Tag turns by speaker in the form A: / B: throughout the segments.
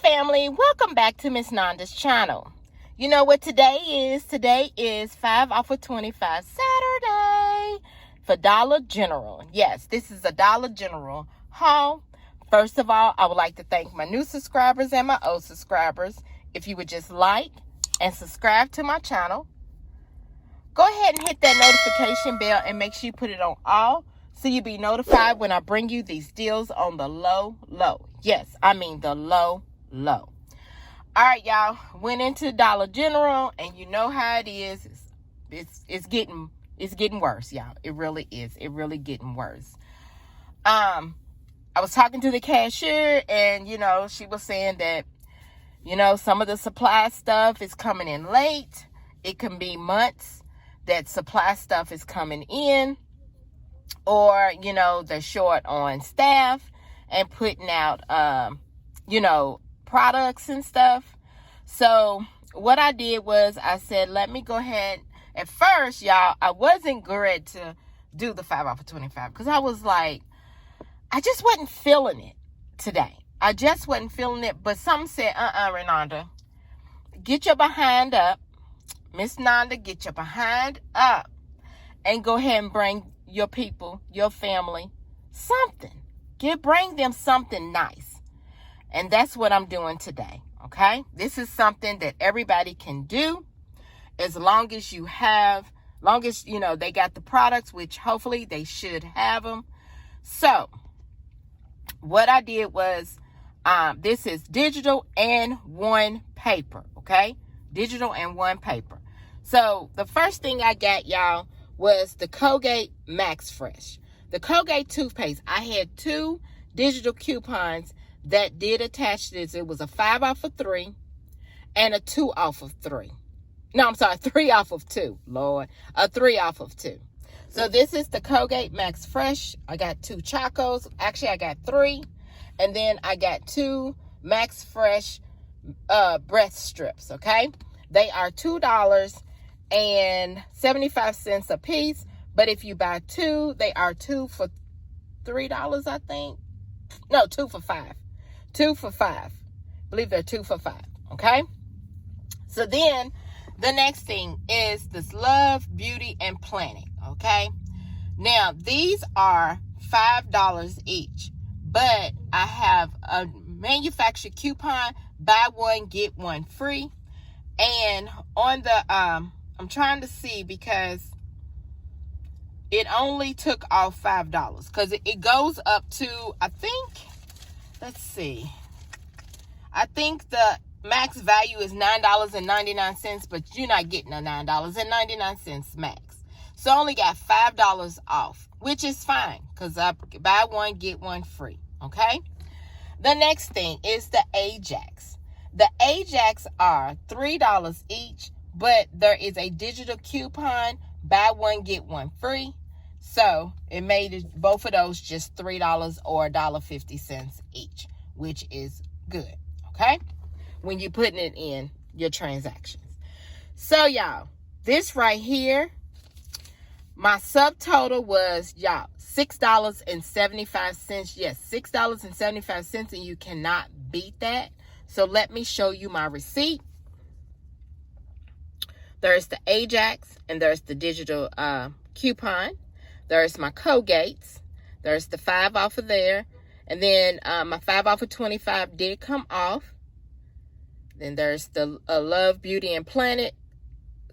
A: family, welcome back to Miss Nanda's channel. You know what today is? Today is 5 off of 25 Saturday for Dollar General. Yes, this is a Dollar General haul. First of all, I would like to thank my new subscribers and my old subscribers. If you would just like and subscribe to my channel, go ahead and hit that notification bell and make sure you put it on all so you'll be notified when I bring you these deals on the low. Yes, I mean the low. All right, y'all, went into Dollar General, and you know how it is. It's getting worse, y'all. It really is. It really getting worse. I was talking to the cashier, and she was saying that some of the supply stuff is coming in late. It can be months that supply stuff is coming in, or they're short on staff and putting out products and stuff. So what I did was I said, let me go ahead. At first, y'all, I wasn't good to do the 5 off of 25 because I was like, I just wasn't feeling it today. I just wasn't feeling it. But some said, Renanda, get your behind up. Miss Nanda, get your behind up and go ahead and bring your people, your family, something. Bring them something nice. And that's what I'm doing today, okay? This is something that everybody can do as long as they got the products, which hopefully they should have them. So what I did was, this is digital and one paper, okay? Digital and one paper. So the first thing I got, y'all, was the Colgate Max Fresh. The Colgate toothpaste. I had 2 digital coupons that did attach this. It was a 5 off of 3 and a 2 off of 3. No, I'm sorry, 3 off of 2. Lord, a 3 off of 2. So this is the Colgate Max Fresh. I got 2 Chacos. Actually, I got 3. And then I got 2 Max Fresh breath strips, okay? They are $2.75 a piece. But if you buy 2, they are 2 for $3, I think. No, 2 for $5. 2 for $5. I believe they're 2 for $5. Okay. So then the next thing is this Love, Beauty, and Planet. Okay. Now these are $5 each, but I have a manufacturer coupon, buy one, get one free. And on the, I'm trying to see because it only took off $5 because it goes up to, I think, let's see. I think the max value is $9.99, but you're not getting a $9.99 max. So I only got $5 off, which is fine because I buy one, get one free. Okay. The next thing is the Ajax. The Ajax are $3 each, but there is a digital coupon, buy one, get one free. So it made both of those just $3 or $1.50 each, which is good, okay? When you're putting it in your transactions. So y'all, this right here, my subtotal was, y'all, $6.75. Yes, $6.75, and you cannot beat that. So let me show you my receipt. There's the Ajax, and there's the digital coupon. There's my Colgates. There's the 5 off of there. And then my 5 off of 25 did come off. Then there's the Love, Beauty, and Planet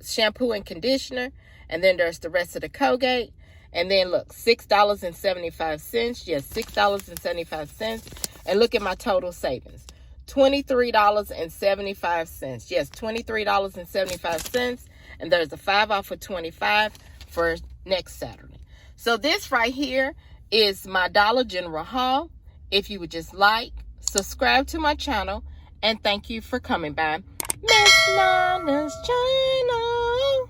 A: shampoo and conditioner. And then there's the rest of the Colgate. And then look, $6.75. Yes, $6.75. And look at my total savings. $23.75. Yes, $23.75. And there's a 5 off of 25 for next Saturday. So this right here is my Dollar General haul. If you would just like, subscribe to my channel, and thank you for coming by Miss Nanda's channel.